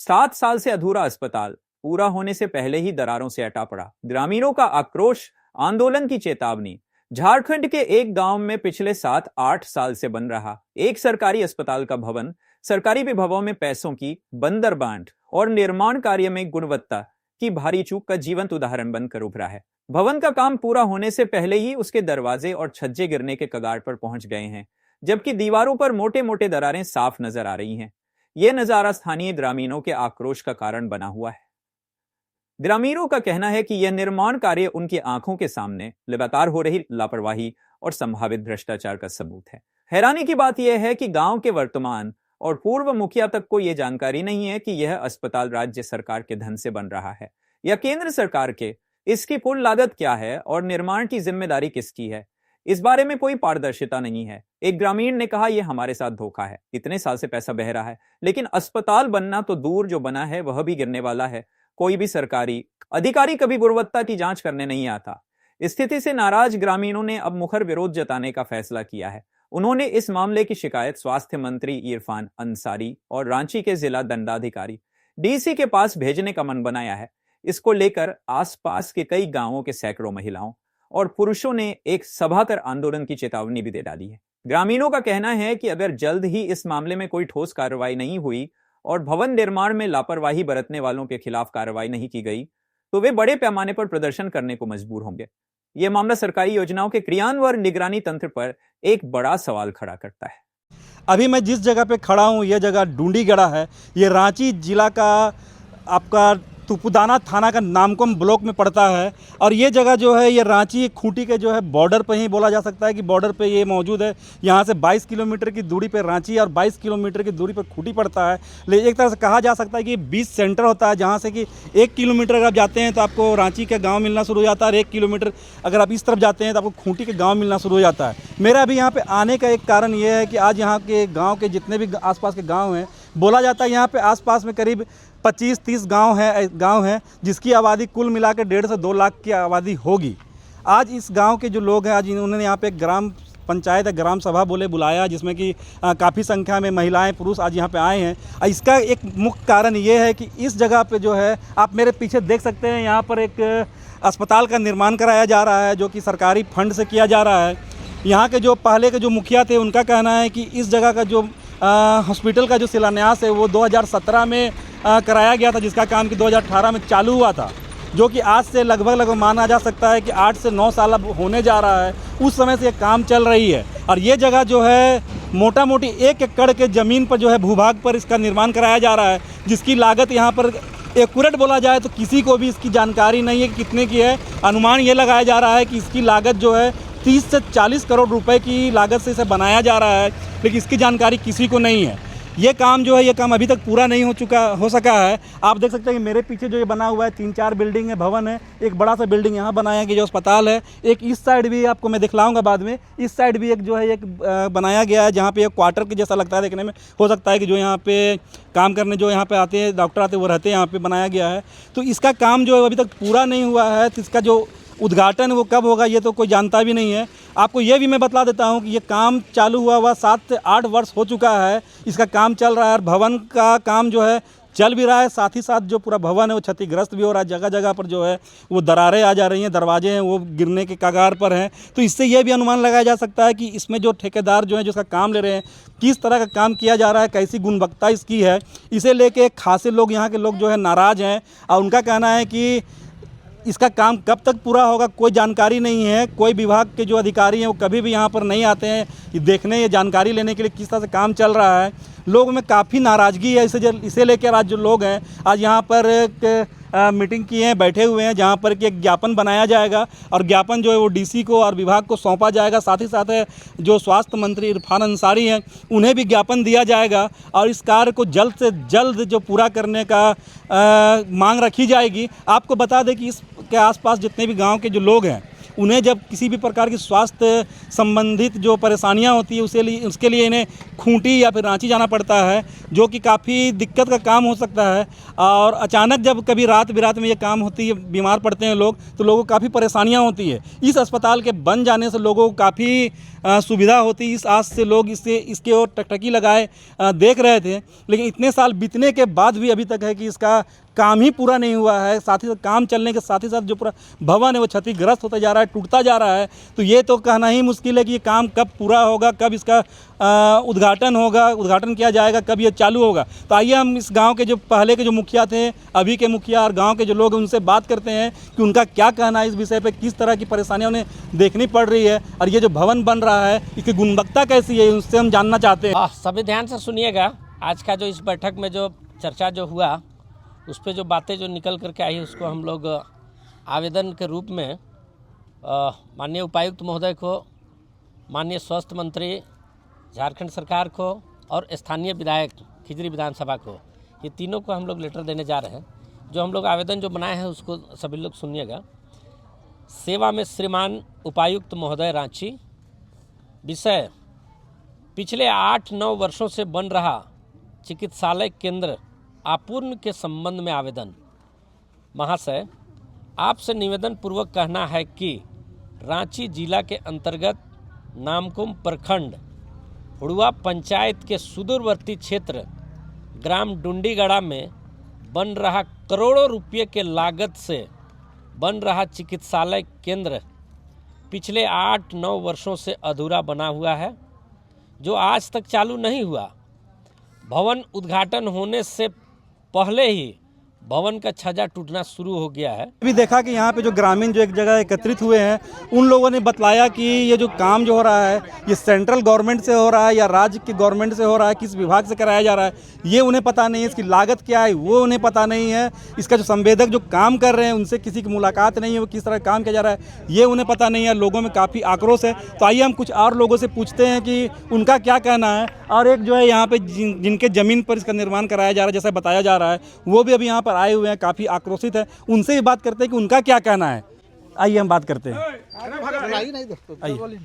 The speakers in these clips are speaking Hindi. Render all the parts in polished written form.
7 साल से अधूरा अस्पताल पूरा होने से पहले ही दरारों से अटा पड़ा। ग्रामीणों का आक्रोश, आंदोलन की चेतावनी। झारखंड के एक गांव में पिछले 7-8 साल से बन रहा एक सरकारी अस्पताल का भवन सरकारी विभागों में पैसों की बंदरबांट और निर्माण कार्य में गुणवत्ता की भारी चूक का जीवंत उदाहरण बनकर उभरा है। भवन का काम पूरा होने से पहले ही उसके दरवाजे और छज्जे गिरने के कगार पर पहुंच गए हैं, जबकि दीवारों पर मोटे मोटे दरारें साफ नजर आ रही हैं। यह नजारा स्थानीय ग्रामीणों के आक्रोश का कारण बना हुआ है। ग्रामीणों का कहना है कि यह निर्माण कार्य उनकी आंखों के सामने लगातार हो रही लापरवाही और संभावित भ्रष्टाचार का सबूत है। हैरानी की बात यह है कि गांव के वर्तमान और पूर्व मुखिया तक को यह जानकारी नहीं है कि यह अस्पताल राज्य सरकार के धन से बन रहा है या केंद्र सरकार के। इसकी कुल लागत क्या है और निर्माण की जिम्मेदारी किसकी है, इस बारे में कोई पारदर्शिता नहीं है। एक ग्रामीण ने कहा, यह हमारे साथ धोखा है। इतने साल से पैसा बह रहा है, लेकिन अस्पताल बनना तो दूर, जो बना है वह भी गिरने वाला है। कोई भी सरकारी अधिकारी कभी गुणवत्ता की जांच करने नहीं आता। स्थिति से नाराज ग्रामीणों ने अब मुखर विरोध जताने का फैसला किया है। उन्होंने इस मामले की शिकायत स्वास्थ्य मंत्री इरफान अंसारी और रांची के जिला दंडाधिकारी डीसी के पास भेजने का मन बनाया है। इसको लेकर आसपास के कई गांवों के सैकड़ों महिलाओं और पुरुषों ने एक सभा कर आंदोलन की चेतावनी भी दे डाली है। ग्रामीणों का कहना है कि अगर जल्द ही इस मामले में कोई ठोस कार्रवाई नहीं हुई और भवन निर्माण में लापरवाही बरतने वालों के खिलाफ कार्रवाई नहीं की गई, तो वे बड़े पैमाने पर प्रदर्शन करने को मजबूर होंगे। यह मामला सरकारी योजनाओं के क्रियान्वयन निगरानी तंत्र पर एक बड़ा सवाल खड़ा करता है। अभी मैं जिस जगह पे खड़ा हूँ, यह जगह डूंडीगढ़ा है। ये रांची जिला का आपका तुपुदाना थाना का नामकुम ब्लॉक में पड़ता है। और ये जगह जो है, ये रांची खूंटी के जो है बॉर्डर पे ही बोला जा सकता है कि बॉर्डर पे ये मौजूद है। यहाँ से 22 किलोमीटर की दूरी पे रांची और 22 किलोमीटर की दूरी पे खूंटी पड़ता है। लेकिन एक तरह से कहा जा सकता है कि 20 सेंटर होता है, जहाँ से कि 1 किलोमीटर अगर आप जाते हैं तो आपको रांची का गाँव मिलना शुरू हो जाता है, और 1 किलोमीटर अगर आप इस तरफ जाते हैं तो आपको खूंटी के गाँव मिलना शुरू हो जाता है। मेरा अभी यहाँ पर आने का एक कारण ये है कि आज यहाँ के गाँव के जितने भी आसपास के गाँव हैं, बोला जाता है यहाँ पे आसपास में करीब 25-30 गांव हैं जिसकी आबादी कुल मिला के 1.5 से 2 लाख की आबादी होगी। आज इस गांव के जो लोग हैं, आज इन्होंने यहाँ पे एक ग्राम पंचायत या ग्राम सभा बोलाया, जिसमें कि काफ़ी संख्या में महिलाएं पुरुष आज यहाँ पे आए हैं। इसका एक मुख्य कारण ये है कि इस जगह पे जो है, आप मेरे पीछे देख सकते हैं, यहाँ पर एक अस्पताल का निर्माण कराया जा रहा है, जो कि सरकारी फंड से किया जा रहा है। यहाँ के जो पहले के जो मुखिया थे, उनका कहना है कि इस जगह का जो हॉस्पिटल का जो शिलान्यास है वो 2017 में कराया गया था, जिसका काम कि 2018 में चालू हुआ था, जो कि आज से लगभग माना जा सकता है कि 8 से 9 साल अब होने जा रहा है। उस समय से ये काम चल रही है। और ये जगह जो है मोटा मोटी 1 एकड़ के ज़मीन पर जो है भूभाग पर इसका निर्माण कराया जा रहा है, जिसकी लागत यहाँ पर एक्यूरेट बोला जाए तो किसी को भी इसकी जानकारी नहीं है कि कितने की है। अनुमान ये लगाया जा रहा है कि इसकी लागत जो है 30 से 40 करोड़ रुपए की लागत से इसे बनाया जा रहा है, लेकिन इसकी जानकारी किसी को नहीं है। ये काम जो है, ये काम अभी तक पूरा नहीं हो सका है। आप देख सकते हैं कि मेरे पीछे जो ये बना हुआ है 3-4 बिल्डिंग है, भवन है। एक बड़ा सा बिल्डिंग यहाँ बनाया गया जो अस्पताल है। एक इस साइड भी आपको मैं दिखलाऊंगा बाद में। इस साइड भी एक जो है एक बनाया गया है, जहाँ पे एक क्वार्टर के जैसा लगता है देखने में। हो सकता है कि जो यहाँ पे काम करने जो यहाँ पे आते हैं डॉक्टर आते हैं वो रहते हैं, यहाँ पे बनाया गया है। तो इसका काम जो है अभी तक पूरा नहीं हुआ है। तो इसका जो उद्घाटन वो कब होगा ये तो कोई जानता भी नहीं है। आपको ये भी मैं बता देता हूँ कि ये काम चालू हुआ 7 से 8 वर्ष हो चुका है, इसका काम चल रहा है। और भवन का काम जो है चल भी रहा है, साथ ही साथ जो पूरा भवन है वो क्षतिग्रस्त भी हो रहा है। जगह जगह पर जो है वो दरारें आ जा रही हैं, दरवाजे हैं वो गिरने के कगार पर हैं। तो इससे ये भी अनुमान लगाया जा सकता है कि इसमें जो ठेकेदार जो है जिसका काम ले रहे हैं, किस तरह का काम किया जा रहा है, कैसी गुणवत्ता इसकी है, इसे लेके खासे लोग यहाँ के लोग जो है नाराज़ हैं। और उनका कहना है कि इसका काम कब तक पूरा होगा कोई जानकारी नहीं है। कोई विभाग के जो अधिकारी हैं वो कभी भी यहाँ पर नहीं आते हैं ये देखने, ये जानकारी लेने के लिए किस तरह से काम चल रहा है। लोगों में काफ़ी नाराज़गी है इसे लेकर। आज जो लोग हैं आज यहाँ पर एक मीटिंग किए हैं, बैठे हुए हैं, जहाँ पर कि एक ज्ञापन बनाया जाएगा और ज्ञापन जो है वो डीसी को और विभाग को सौंपा जाएगा। साथ ही साथ जो स्वास्थ्य मंत्री इरफान अंसारी हैं उन्हें भी ज्ञापन दिया जाएगा और इस कार्य को जल्द से जल्द जो पूरा करने का मांग रखी जाएगी। आपको बता दें कि इसके आसपास जितने भी गांव के जो लोग हैं उन्हें जब किसी भी प्रकार की स्वास्थ्य संबंधित जो परेशानियां होती है उसके लिए इन्हें खूंटी या फिर रांची जाना पड़ता है, जो कि काफ़ी दिक्कत का काम हो सकता है। और अचानक जब कभी रात बिरात में ये काम होती है, बीमार पड़ते हैं लोग, तो लोगों को काफ़ी परेशानियां होती है। इस अस्पताल के बन जाने से लोगों को काफ़ी सुविधा होती। इस आस से लोग इसके ओर टकटकी लगाए देख रहे थे, लेकिन इतने साल बीतने के बाद भी अभी तक है कि इसका काम ही पूरा नहीं हुआ है। साथ ही साथ काम चलने के साथ ही साथ जो पूरा भवन है वो क्षतिग्रस्त होता जा रहा है, टूटता जा रहा है। तो ये तो कहना ही मुश्किल है कि ये काम कब पूरा होगा, कब इसका उद्घाटन होगा, उद्घाटन किया जाएगा, कब ये चालू होगा। तो आइए हम इस गांव के जो पहले के जो मुखिया थे, अभी के मुखिया और गांव के जो लोग हैं उनसे बात करते हैं कि उनका क्या कहना है इस विषय पे, किस तरह की परेशानियां उन्हें देखनी पड़ रही है और ये जो भवन बन रहा है इसकी गुणवत्ता कैसी है, उससे हम जानना चाहते हैं। सभी ध्यान से सुनिएगा। आज का जो इस बैठक में जो चर्चा जो हुआ, उस पर जो बातें जो निकल करके आई, उसको हम लोग आवेदन के रूप में माननीय उपायुक्त महोदय को, माननीय स्वास्थ्य मंत्री झारखंड सरकार को और स्थानीय विधायक खिजरी विधानसभा को, ये तीनों को हम लोग लेटर देने जा रहे हैं। जो हम लोग आवेदन जो बनाए हैं उसको सभी लोग सुनिएगा। सेवा में श्रीमान उपायुक्त महोदय रांची, विषय पिछले 8-9 वर्षों से बन रहा चिकित्सालय केंद्र अपूर्ण के संबंध में आवेदन। महाशय, आपसे निवेदन पूर्वक कहना है कि रांची जिला के अंतर्गत नामकुम प्रखंड हुड़वा पंचायत के सुदूरवर्ती क्षेत्र ग्राम डुंडीगढ़ा में बन रहा करोड़ों रुपये के लागत से बन रहा चिकित्सालय केंद्र पिछले 8-9 वर्षों से अधूरा बना हुआ है, जो आज तक चालू नहीं हुआ। भवन उद्घाटन होने से पहले ही भवन का छज्जा टूटना शुरू हो गया है। अभी देखा कि यहाँ पे जो ग्रामीण जो एक जगह एकत्रित हुए हैं, उन लोगों ने बतलाया कि ये जो काम जो हो रहा है ये सेंट्रल गवर्नमेंट से हो रहा है या राज्य की गवर्नमेंट से हो रहा है, किस विभाग से कराया जा रहा है ये उन्हें पता नहीं है, इसकी लागत क्या है वो उन्हें पता नहीं है, इसका जो संवेदक जो काम कर रहे हैं उनसे किसी की मुलाकात नहीं है, वो किस तरह काम किया जा रहा है ये उन्हें पता नहीं है। लोगों में काफ़ी आक्रोश है। तो आइए हम कुछ और लोगों से पूछते हैं कि उनका क्या कहना है। और एक जो है यहाँ पे जिनके ज़मीन पर इसका निर्माण कराया जा रहा है, जैसा बताया जा रहा है, वो भी अभी यहाँ पर आए हुए हैं, काफ़ी आक्रोशित है। उनसे ही बात करते हैं कि उनका क्या कहना है। आइए हम बात करते हैं। आइए,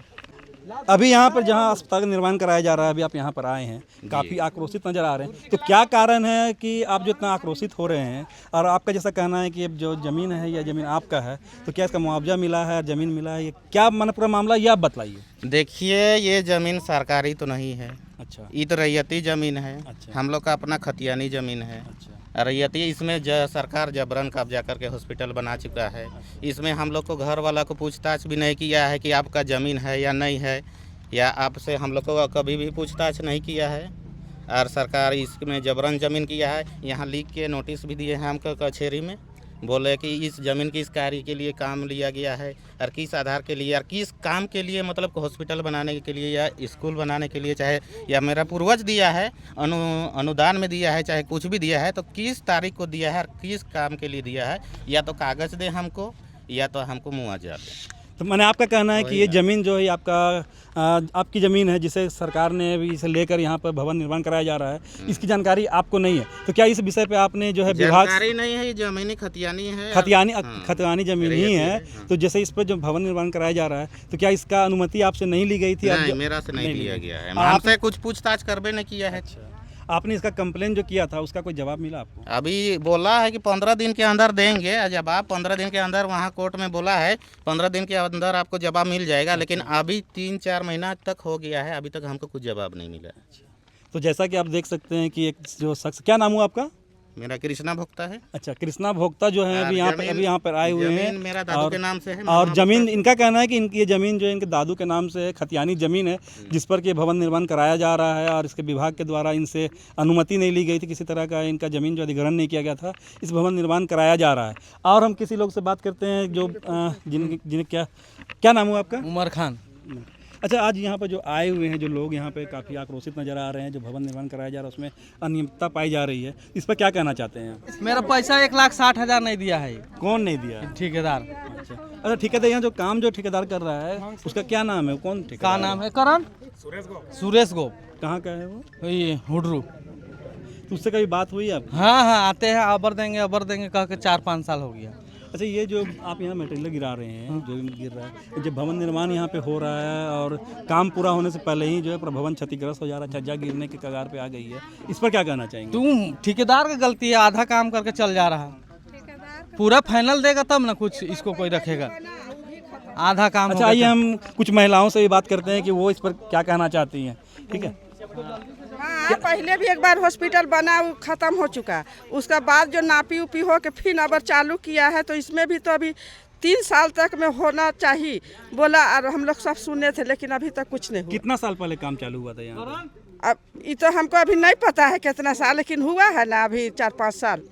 अभी यहाँ पर जहाँ अस्पताल का निर्माण कराया जा रहा है, अभी आप यहाँ पर आए हैं, काफ़ी आक्रोशित नज़र आ रहे हैं। तो क्या कारण है कि आप जो इतना आक्रोशित हो रहे हैं? और आपका जैसा कहना है कि अब जो ज़मीन है या ज़मीन आपका है, तो क्या इसका मुआवजा मिला है, ज़मीन मिला है, ये क्या मन पूरा मामला ये आप बतलाइए। देखिए, ये ज़मीन सरकारी तो नहीं है। अच्छा, ये तो रैयती ज़मीन है। अच्छा। हम लोग का अपना खतियानी ज़मीन है। अच्छा, रैयती, इसमें सरकार जबरन कब्जा करके हॉस्पिटल बना चुका है। इसमें हम लोग को घर वाला को पूछताछ भी नहीं किया है कि आपका ज़मीन है या नहीं है, या आपसे हम लोग को कभी भी पूछताछ नहीं किया है। और सरकार इसमें जबरन ज़मीन किया है। यहाँ लिख के नोटिस भी दिए हैं हमको कचहरी में, बोले कि इस ज़मीन की इस कार्य के लिए काम लिया गया है और किस आधार के लिए और किस काम के लिए, मतलब हॉस्पिटल बनाने के लिए या स्कूल बनाने के लिए, चाहे या मेरा पूर्वज दिया है, अनुदान में दिया है, चाहे कुछ भी दिया है, तो किस तारीख को दिया है और किस काम के लिए दिया है, या तो कागज़ दे हमको या तो हमको मुआवजा दे। तो मैंने आपका कहना है कि ये ज़मीन जो है आपकी ज़मीन है, जिसे सरकार ने अभी इसे लेकर यहाँ पर भवन निर्माण कराया जा रहा है, इसकी जानकारी आपको नहीं है। तो क्या इस विषय पे आपने जो है विभाग, जानकारी नहीं है, ये ज़मीनी खतियानी है, खतियानी ज़मीन ही है। तो जैसे इस पर जो भवन निर्माण कराया जा रहा है, तो क्या इसका अनुमति आपसे नहीं ली गई थी? नहीं, मेरा से नहीं लिया गया है। हमसे कुछ पूछताछ करबे नहीं किया है। आपने इसका कंप्लेन जो किया था उसका कोई जवाब मिला आपको? अभी बोला है कि 15 दिन के अंदर देंगे जवाब। 15 दिन के अंदर वहाँ कोर्ट में बोला है 15 दिन के अंदर आपको जवाब मिल जाएगा, लेकिन अभी 3-4 महीना तक हो गया है, अभी तक हमको कुछ जवाब नहीं मिला। तो जैसा कि आप देख सकते हैं कि एक जो शख्स, क्या नाम हुआ आपका? मेरा कृष्णा भोक्ता है। अच्छा, कृष्णा भोक्ता जो है अभी यहाँ पर आए हुए हैं। मेरा दादू के नाम से है। और ज़मीन, इनका कहना है कि इनकी ये ज़मीन जो है इनके दादू के नाम से है, खतियानी ज़मीन है, जिस पर कि भवन निर्माण कराया जा रहा है। और इसके विभाग के द्वारा इनसे अनुमति नहीं ली गई थी, किसी तरह का इनका ज़मीन जो अधिग्रहण नहीं किया गया था, इस भवन निर्माण कराया जा रहा है। और हम किसी लोग से बात करते हैं जो जिन्हें क्या नाम हुआ आपका? उमर खान। अच्छा, आज यहाँ पर जो आए हुए हैं जो लोग, यहाँ पे काफ़ी आक्रोशित नज़र आ रहे हैं। जो भवन निर्माण कराया जा रहा है उसमें अनियमितता पाई जा रही है, इस पर क्या कहना चाहते हैं आप? मेरा पैसा 1,60,000 नहीं दिया है। कौन नहीं दिया? ठेकेदार। अच्छा, ठेकेदार, यहाँ जो काम जो ठेकेदार कर रहा है उसका क्या नाम है? कौन ठेकेदार? का नाम है? करण सुरेश गोप। कहाँ का है वो? ये हुडरू। तो उससे कभी बात हुई आप? हाँ, आते हैं, अबर देंगे कह के 4-5 साल हो गया। अच्छा, ये जो आप यहाँ मटेरियल गिरा रहे हैं, जो भी गिर रहा है, जब भवन निर्माण यहाँ पे हो रहा है और काम पूरा होने से पहले ही जो है भवन क्षतिग्रस्त हो जा रहा है, छज्जा गिरने के कगार पे आ गई है, इस पर क्या कहना चाहेंगे? तुम ठेकेदार की गलती है, आधा काम करके चल जा रहा है। पूरा फाइनल देगा तब ना कुछ इसको कोई रखेगा, आधा काम। अच्छा, आइए हम कुछ महिलाओं से भी बात करते हैं कि वो इस पर क्या कहना चाहती हैं। ठीक है। हाँ, पहले भी एक बार हॉस्पिटल बना, वो खत्म हो चुका। उसका बाद जो नापी उपी हो के फिर अब चालू किया है, तो इसमें भी तो अभी 3 साल तक में होना चाहिए बोला, और हम लोग सब सुने थे, लेकिन अभी तक कुछ नहीं हुआ। कितना साल पहले काम चालू हुआ था यहाँ? अब ये तो हमको अभी नहीं पता है कितना साल, लेकिन हुआ है ना अभी 4-5 साल।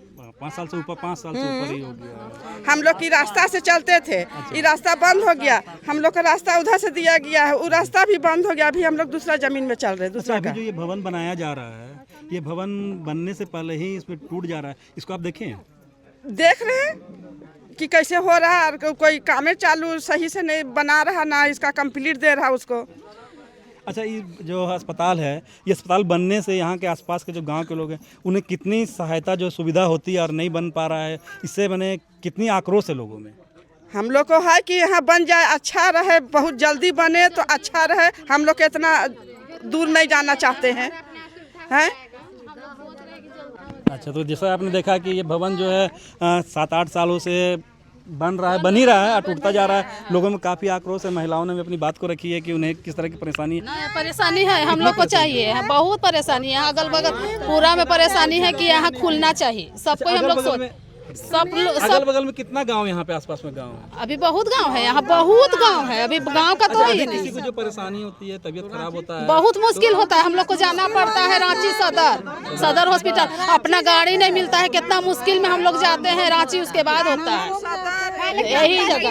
5 साल से ऊपर, 5 साल से ऊपर ही हो गया। हम लोग की रास्ता से चलते थे, ये रास्ता बंद हो गया, हम लोग का रास्ता उधर से दिया गया है, वो रास्ता भी बंद हो गया। अभी हम लोग दूसरा जमीन में चल रहे हैं, दूसरा अभी जो ये भवन बनाया जा रहा है, ये भवन बनने से पहले ही इसमें टूट जा रहा है, इसको आप देखें? देख रहे हैं कि कैसे हो रहा है, और कोई कामें चालू सही से नहीं बना रहा, ना इसका कंप्लीट दे रहा उसको। अच्छा, ये जो अस्पताल है, ये अस्पताल बनने से यहाँ के आसपास के जो गांव के लोग हैं, उन्हें कितनी सहायता, जो सुविधा होती है और नहीं बन पा रहा है, इससे बने कितनी आक्रोश है लोगों में? हम लोग को है कि यहाँ बन जाए, अच्छा रहे, बहुत जल्दी बने तो अच्छा रहे। हम लोग इतना दूर नहीं जाना चाहते हैं। अच्छा, तो जैसा आपने देखा कि ये भवन जो है 7-8 सालों से बन रहा है, बन ही रहा है और टूटता जा रहा है। लोगों में काफ़ी आक्रोश है। महिलाओं ने भी अपनी बात को रखी है कि उन्हें किस तरह की परेशानी परेशानी है, हम लोग को चाहिए, बहुत परेशानी है। अगल बगल पूरा में परेशानी है कि यहाँ खुलना चाहिए सबको। हम लोग अगल बगल में कितना गांव यहाँ पे आसपास में गांव है? अभी बहुत गांव है यहाँ, बहुत गांव है अभी। गांव का तो अच्छा, ही किसी को जो परेशानी होती है, तबीयत खराब होता है, बहुत मुश्किल होता है। हम लोग को जाना पड़ता है रांची सदर हॉस्पिटल, अपना गाड़ी नहीं मिलता है। कितना मुश्किल में हम लोग जाते हैं रांची, उसके बाद होता है यही जगह।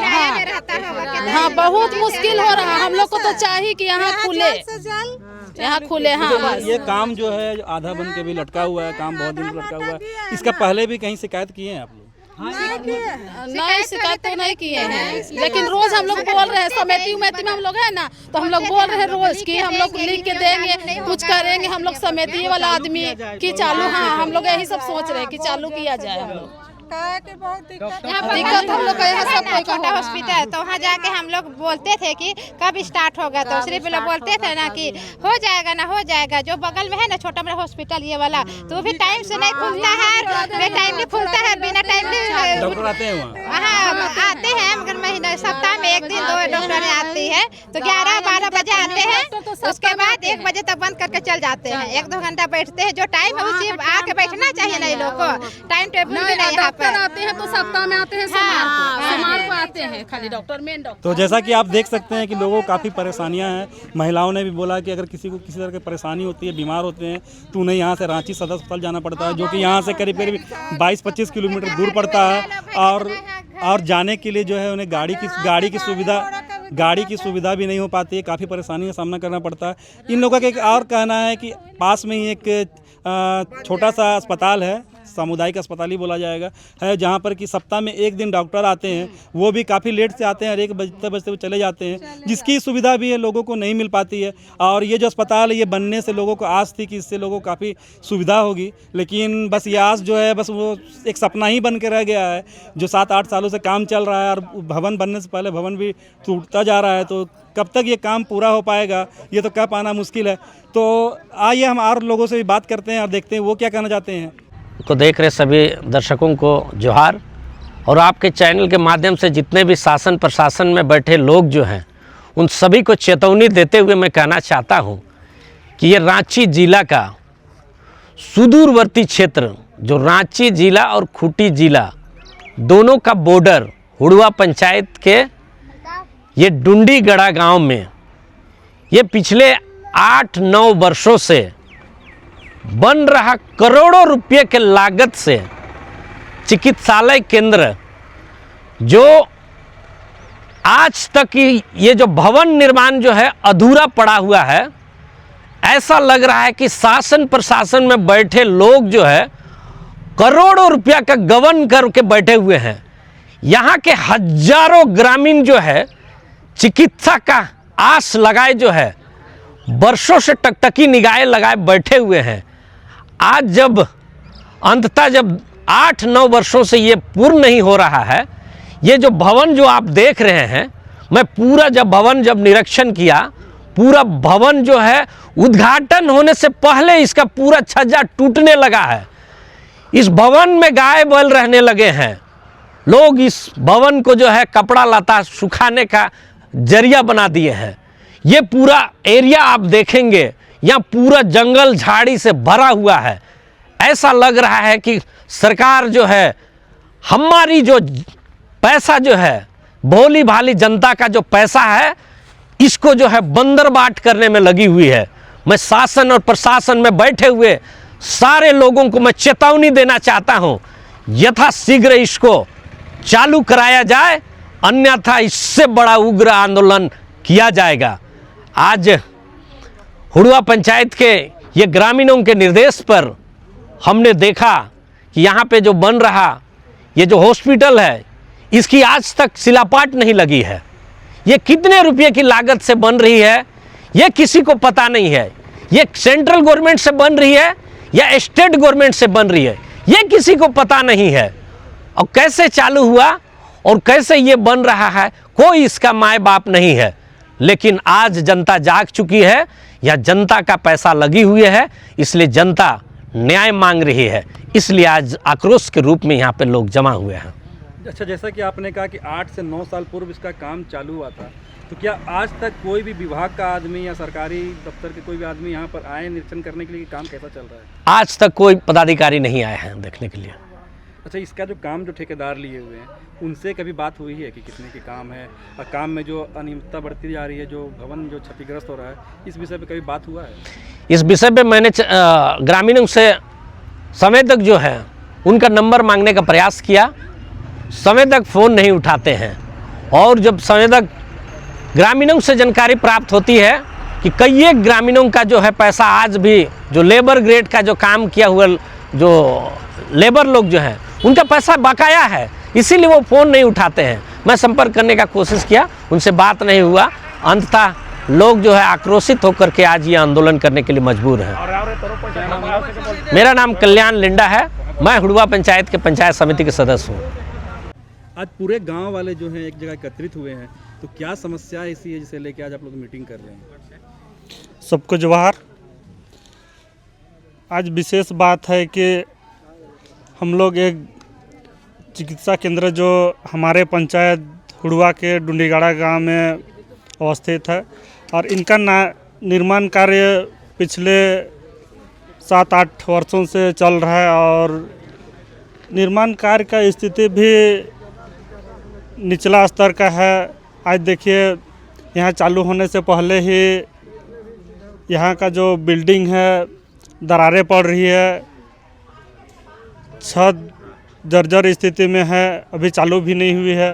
हाँ, बहुत मुश्किल हो रहा है। हम लोग को तो चाहिए कि यहाँ खुले, यहाँ खुले। हाँ, बस ये काम जो है आधा बन के भी लटका हुआ है, काम बहुत दिन से लटका हुआ है। इसका पहले भी कहीं शिकायत किए हैं आप लोग? नहीं, शिकायत तो नहीं किए हैं, लेकिन रोज हम लोग बोल रहे हैं। समिति में हम लोग है ना, तो हम लोग बोल रहे हैं रोज कि हम लोग लिख के देंगे, कुछ करेंगे। हम लोग समिति वाला आदमी कि चालू, हाँ, हम लोग यही सब सोच रहे हैं कि चालू किया जाए। हम लोग दिक्कत हम लोग का यहाँ सब कोई छोटा हॉस्पिटल है, तो वहाँ जाके हम लोग बोलते थे कि कब स्टार्ट होगा, तो सिर्फ लोग बोलते थे ना कि हो जाएगा ना, हो जाएगा। जो बगल में है ना छोटा बड़ा हॉस्पिटल ये वाला, तो भी टाइम से नहीं खुलता है, बेटाइमली खुलता है, बिना टाइमली। डॉक्टर आते हैं वहाँ आते हैं, मगर महीना सप्ताह में 1 दिन 2 डॉक्टर आती है, तो 11-12 बजे आते हैं, उसके बाद 1 बजे तक बंद करके चल जाते हैं। 1-2 घंटा बैठते हैं, जो टाइम है उसी आके बैठना चाहिए ना। लोग को टाइम टेबल भी नहीं यहाँ पर आते हैं, तो सप्ताह में आते हैं, सोमवार को आते हैं खाली डॉक्टर, मेन डॉक्टर। तो जैसा कि आप देख सकते हैं कि लोगों को काफ़ी परेशानियां हैं। महिलाओं ने भी बोला कि अगर किसी को किसी तरह की परेशानी होती है, बीमार होते हैं, तो उन्हें यहाँ से रांची सदर अस्पताल जाना पड़ता है, जो कि यहाँ से करीब 22-25 किलोमीटर दूर पड़ता है। और जाने के लिए जो है उन्हें गाड़ी की सुविधा भी नहीं हो पाती है। काफ़ी परेशानी का सामना करना पड़ता है। इन लोगों का एक और कहना है कि पास में ही एक छोटा सा अस्पताल है, सामुदायिक अस्पताल ही बोला जाएगा, है, जहाँ पर कि सप्ताह में 1 दिन डॉक्टर आते हैं, वो भी काफ़ी लेट से आते हैं और 1 बजते वो चले जाते हैं, जिसकी सुविधा भी है लोगों को नहीं मिल पाती है। और ये जो अस्पताल है, ये बनने से लोगों को आस थी कि इससे लोगों को काफ़ी सुविधा होगी, लेकिन बस ये आस जो है, बस वो एक सपना ही बन के रह गया है। जो 7-8 सालों से काम चल रहा है और भवन बनने से पहले भवन भी टूटता जा रहा है, तो कब तक ये काम पूरा हो पाएगा, ये तो कह पाना मुश्किल है। तो आइए हम और लोगों से भी बात करते हैं और देखते हैं वो क्या कहना चाहते हैं। को देख रहे सभी दर्शकों को जोहार, और आपके चैनल के माध्यम से जितने भी शासन प्रशासन में बैठे लोग जो हैं, उन सभी को चेतावनी देते हुए मैं कहना चाहता हूं कि ये रांची जिला का सुदूरवर्ती क्षेत्र, जो रांची जिला और खूंटी जिला दोनों का बॉर्डर, हुड़वा पंचायत के ये डुंडीगढ़ा गांव में, ये पिछले 8-9 वर्षों से बन रहा करोड़ों रुपये के लागत से चिकित्सालय केंद्र, जो आज तक ये जो भवन निर्माण जो है अधूरा पड़ा हुआ है। ऐसा लग रहा है कि शासन प्रशासन में बैठे लोग जो है करोड़ों रुपया का गबन करके बैठे हुए हैं। यहाँ के हजारों ग्रामीण जो है चिकित्सा का आस लगाए जो है वर्षों से टकटकी निगाहें लगाए बैठे हुए हैं। आज जब अंततः जब 8-9 वर्षों से ये पूर्ण नहीं हो रहा है, ये जो भवन जो आप देख रहे हैं, मैं पूरा जब निरीक्षण किया, पूरा भवन जो है उद्घाटन होने से पहले इसका पूरा छज्जा टूटने लगा है। इस भवन में गाय बैल रहने लगे हैं। लोग इस भवन को जो है कपड़ा लता सुखाने का जरिया बना दिए हैं। ये पूरा एरिया आप देखेंगे, यहाँ पूरा जंगल झाड़ी से भरा हुआ है। ऐसा लग रहा है कि सरकार जो है हमारी जो पैसा जो है, भोली भाली जनता का जो पैसा है, इसको जो है बंदरबाट करने में लगी हुई है। मैं शासन और प्रशासन में बैठे हुए सारे लोगों को मैं चेतावनी देना चाहता हूं, यथाशीघ्र इसको चालू कराया जाए, अन्यथा इससे बड़ा उग्र आंदोलन किया जाएगा। आज हुड़वा पंचायत के ये ग्रामीणों के निर्देश पर हमने देखा कि यहाँ पे जो बन रहा ये जो हॉस्पिटल है, इसकी आज तक शिलापाट नहीं लगी है। ये कितने रुपये की लागत से बन रही है ये किसी को पता नहीं है। ये सेंट्रल गवर्नमेंट से बन रही है या स्टेट गवर्नमेंट से बन रही है, ये किसी को पता नहीं है। और कैसे चालू हुआ और कैसे ये बन रहा है, कोई इसका माय बाप नहीं है। लेकिन आज जनता जाग चुकी है, या जनता का पैसा लगी हुई है, इसलिए जनता न्याय मांग रही है। इसलिए आज आक्रोश के रूप में यहाँ पे लोग जमा हुए हैं। अच्छा, जैसा कि आपने कहा कि 8 से 9 साल पूर्व इसका काम चालू हुआ था, तो क्या आज तक कोई भी विभाग का आदमी या सरकारी दफ्तर के कोई भी आदमी यहाँ पर आए निरीक्षण करने के लिए काम कैसा चल रहा है? आज तक कोई पदाधिकारी नहीं आए हैं देखने के लिए। अच्छा, इसका जो काम जो ठेकेदार लिए हुए हैं उनसे कभी बात हुई है कि कितने के काम है और काम में जो अनियमितता बढ़ती जा रही है, जो भवन जो क्षतिग्रस्त हो रहा है, इस विषय पे कभी बात हुआ है? इस विषय पे मैंने ग्रामीणों से संवेदक जो है उनका नंबर मांगने का प्रयास किया, संवेदक फ़ोन नहीं उठाते हैं। और जब संवेदक ग्रामीणों से जानकारी प्राप्त होती है कि कई एक ग्रामीणों का जो है पैसा आज भी जो लेबर ग्रेड का जो काम किया हुआ जो लेबर लोग जो हैं उनका पैसा बकाया है, इसीलिए वो फ़ोन नहीं उठाते हैं। मैं संपर्क करने का कोशिश किया, उनसे बात नहीं हुआ। अंततः लोग जो है आक्रोशित होकर के आज ये आंदोलन करने के लिए मजबूर हैं। मेरा नाम कल्याण लिंडा है, मैं हुड़वा पंचायत के पंचायत समिति के सदस्य हूँ। आज पूरे गांव वाले जो हैं एक जगह एकत्रित हुए हैं, तो क्या समस्या ऐसी है जिसे लेके आज आप लोग मीटिंग कर रहे हैं? सबको जोहार। आज विशेष बात है कि हम लोग एक चिकित्सा केंद्र जो हमारे पंचायत हुड़वा के डुंडीगाड़ा गांव में अवस्थित है, और इनका निर्माण कार्य पिछले 7-8 वर्षों से चल रहा है, और निर्माण कार्य का स्थिति भी निचला स्तर का है। आज देखिए, यहाँ चालू होने से पहले ही यहाँ का जो बिल्डिंग है दरारें पड़ रही है, छत जर्जर स्थिति में है, अभी चालू भी नहीं हुई है।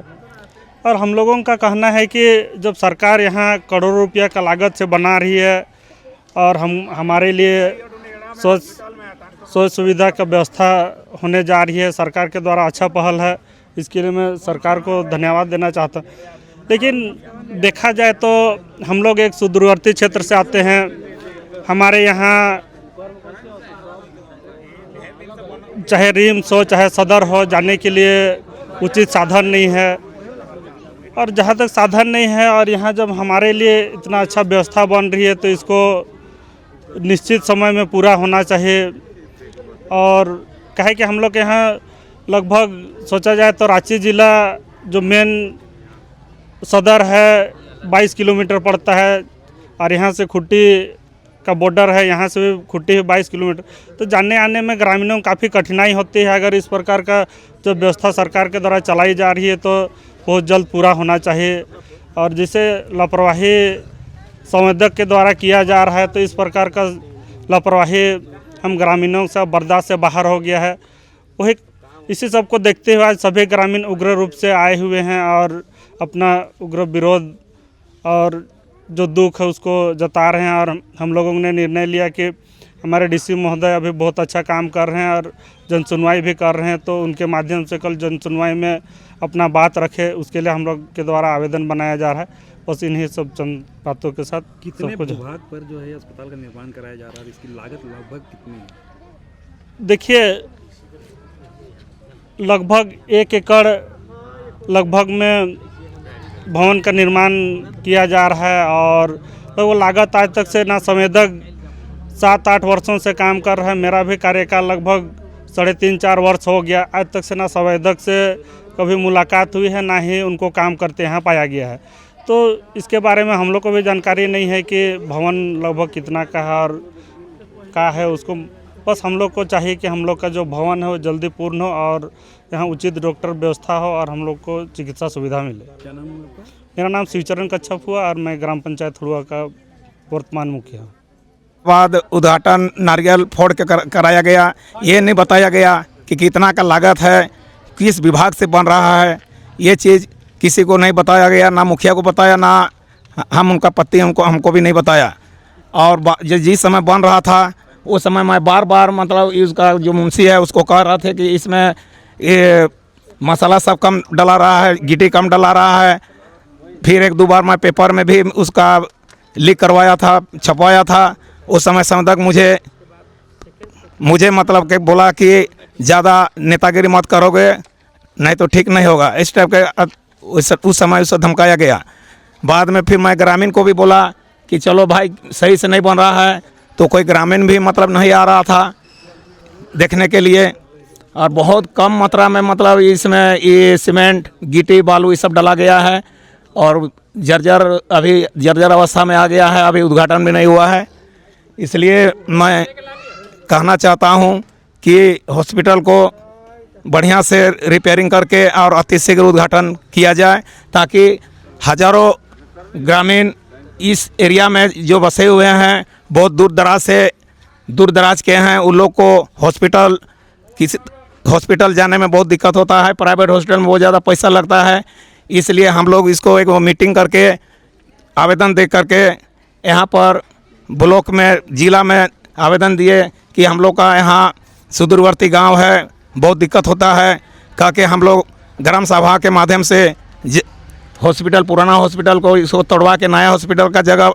और हम लोगों का कहना है कि जब सरकार यहाँ करोड़ों रुपया का लागत से बना रही है और हमारे लिए सोच सुविधा का व्यवस्था होने जा रही है, सरकार के द्वारा अच्छा पहल है, इसके लिए मैं सरकार को धन्यवाद देना चाहता हूँ। लेकिन देखा जाए तो हम लोग एक सुदूरवर्ती क्षेत्र से आते हैं, हमारे यहाँ चाहे रिम्स हो चाहे सदर हो, जाने के लिए उचित साधन नहीं है। और जहाँ तक साधन नहीं है और यहाँ जब हमारे लिए इतना अच्छा व्यवस्था बन रही है तो इसको निश्चित समय में पूरा होना चाहिए। और कहे कि हम लोग के यहाँ लगभग सोचा जाए तो रांची ज़िला जो मेन सदर है 22 किलोमीटर पड़ता है, और यहाँ से खुट्टी का बॉर्डर है, यहाँ से भी खुट्टी है 22 किलोमीटर। तो जाने आने में ग्रामीणों को काफ़ी कठिनाई होती है। अगर इस प्रकार का जो व्यवस्था सरकार के द्वारा चलाई जा रही है तो बहुत जल्द पूरा होना चाहिए। और जिसे लापरवाही संवेदक के द्वारा किया जा रहा है, तो इस प्रकार का लापरवाही हम ग्रामीणों से बर्दाश्त से बाहर हो गया है। वही इसी सब को देखते हुए आज सभी ग्रामीण उग्र रूप से आए हुए हैं और अपना उग्र विरोध और जो दुख है उसको जता रहे हैं। और हम लोगों ने निर्णय लिया कि हमारे डीसी महोदय अभी बहुत अच्छा काम कर रहे हैं और जनसुनवाई भी कर रहे हैं, तो उनके माध्यम से कल जनसुनवाई में अपना बात रखे, उसके लिए हम लोग के द्वारा आवेदन बनाया जा रहा है। बस इन्हीं सब चंद बातों के साथ कितने विभाग पर जो है अस्पताल का निर्माण कराया जा रहा है, इसकी लागत लगभग कितनी है? देखिए, लगभग 1 एकड़ लगभग में भवन का निर्माण किया जा रहा है और वो लागत आज तक से ना संवेदक 7-8 वर्षों से काम कर रहा है। मेरा भी कार्यकाल लगभग 3.5-4 वर्ष हो गया। आज तक से ना संवेदक से कभी मुलाकात हुई है, ना ही उनको काम करते यहाँ पाया गया है। तो इसके बारे में हम लोग को भी जानकारी नहीं है कि भवन लगभग कितना का है और का है उसको। बस हम लोग को चाहिए कि हम लोग का जो भवन है वो जल्दी पूर्ण हो और यहाँ उचित डॉक्टर व्यवस्था हो और हम लोग को चिकित्सा सुविधा मिले। क्या नाम है आपका? मेरा नाम शिवचरण कच्छप हुआ और मैं ग्राम पंचायत हुड़ुआ का वर्तमान मुखिया हूँ। बाद उद्घाटन नारियल फोड़ के कराया गया। ये नहीं बताया गया कि कितना का लागत है, किस विभाग से बन रहा है। ये चीज़ किसी को नहीं बताया गया, ना मुखिया को बताया, ना हम उनका पति हमको भी नहीं बताया। और जिस समय बन रहा था उस समय मैं बार बार मतलब इसका जो मुंशी है उसको कह रहा था कि इसमें ये मसाला सब कम डला रहा है, गिट्टी कम डला रहा है। फिर 1-2 बार मैं पेपर में भी उसका लीक करवाया था, छपवाया था। उस समय संवेदक मुझे मतलब कि बोला कि ज़्यादा नेतागिरी मत करोगे नहीं तो ठीक नहीं होगा, इस टाइप के उस समय उसे धमकाया गया। बाद में फिर मैं ग्रामीण को भी बोला कि चलो भाई सही से नहीं बन रहा है, तो कोई ग्रामीण भी मतलब नहीं आ रहा था देखने के लिए। और बहुत कम मात्रा में मतलब इसमें ये सीमेंट गिट्टी बालू ये सब डाला गया है और जर्जर अवस्था में आ गया है, अभी उद्घाटन भी नहीं हुआ है। इसलिए मैं कहना चाहता हूं कि हॉस्पिटल को बढ़िया से रिपेयरिंग करके और अतिशीघ्र उद्घाटन किया जाए, ताकि हज़ारों ग्रामीण इस एरिया में जो बसे हुए हैं बहुत दूर दराज के हैं, उन लोग को हॉस्पिटल जाने में बहुत दिक्कत होता है। प्राइवेट हॉस्पिटल में बहुत ज़्यादा पैसा लगता है। इसलिए हम लोग इसको एक मीटिंग करके आवेदन दे करके यहाँ पर ब्लॉक में जिला में आवेदन दिए कि हम लोग का यहाँ सुदूरवर्ती गांव है, बहुत दिक्कत होता है। कह के हम लोग ग्राम सभा के माध्यम से हॉस्पिटल पुराना हॉस्पिटल को इसको तोड़वा के नया हॉस्पिटल का जगह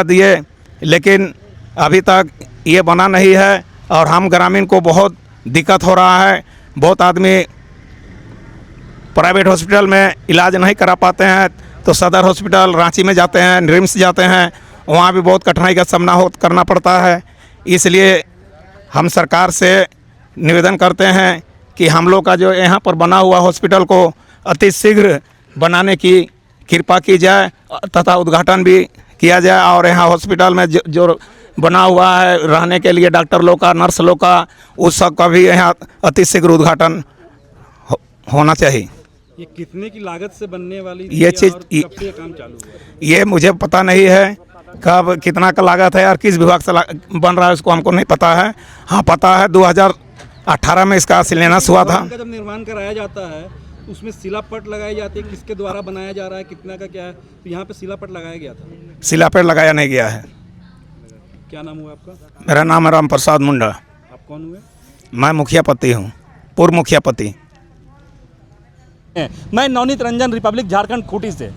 दिए, लेकिन अभी तक ये बना नहीं है और हम ग्रामीण को बहुत दिक्कत हो रहा है। बहुत आदमी प्राइवेट हॉस्पिटल में इलाज नहीं करा पाते हैं तो सदर हॉस्पिटल रांची में जाते हैं, रिम्स जाते हैं, वहाँ भी बहुत कठिनाई का सामना करना पड़ता है। इसलिए हम सरकार से निवेदन करते हैं कि हम लोग का जो यहाँ पर बना हुआ हॉस्पिटल को अति शीघ्र बनाने की कृपा की जाए तथा उद्घाटन भी किया जाए। और यहाँ हॉस्पिटल में जो बना हुआ है रहने के लिए डॉक्टर लोग का, नर्स लोग का, उस सब का भी यहाँ अति शीघ्र उद्घाटन होना चाहिए। ये कितने की लागत से बनने वाली ये चीज़ कब से ये काम चालू हुआ? ये मुझे पता नहीं है कब कितना का लागत है और किस विभाग से बन रहा है उसको हमको नहीं पता है। हाँ पता है 2018 में इसका शिलान्यास हुआ था। जब निर्माण कराया जाता है उसमें शिलापट लगाई जाती है, किसके द्वारा बनाया जा रहा है, कितना का क्या है? तो यहाँ पे शिलापट लगाया गया था। शिलापट लगाया नहीं गया है। क्या नाम हुआ आपका? मेरा नाम है राम प्रसाद मुंडा। आप कौन हुए? मैं मुखिया पति हूँ, पूर्व मुखिया पति। मैं नवनीत रंजन, रिपब्लिक झारखंड, खूंटी से।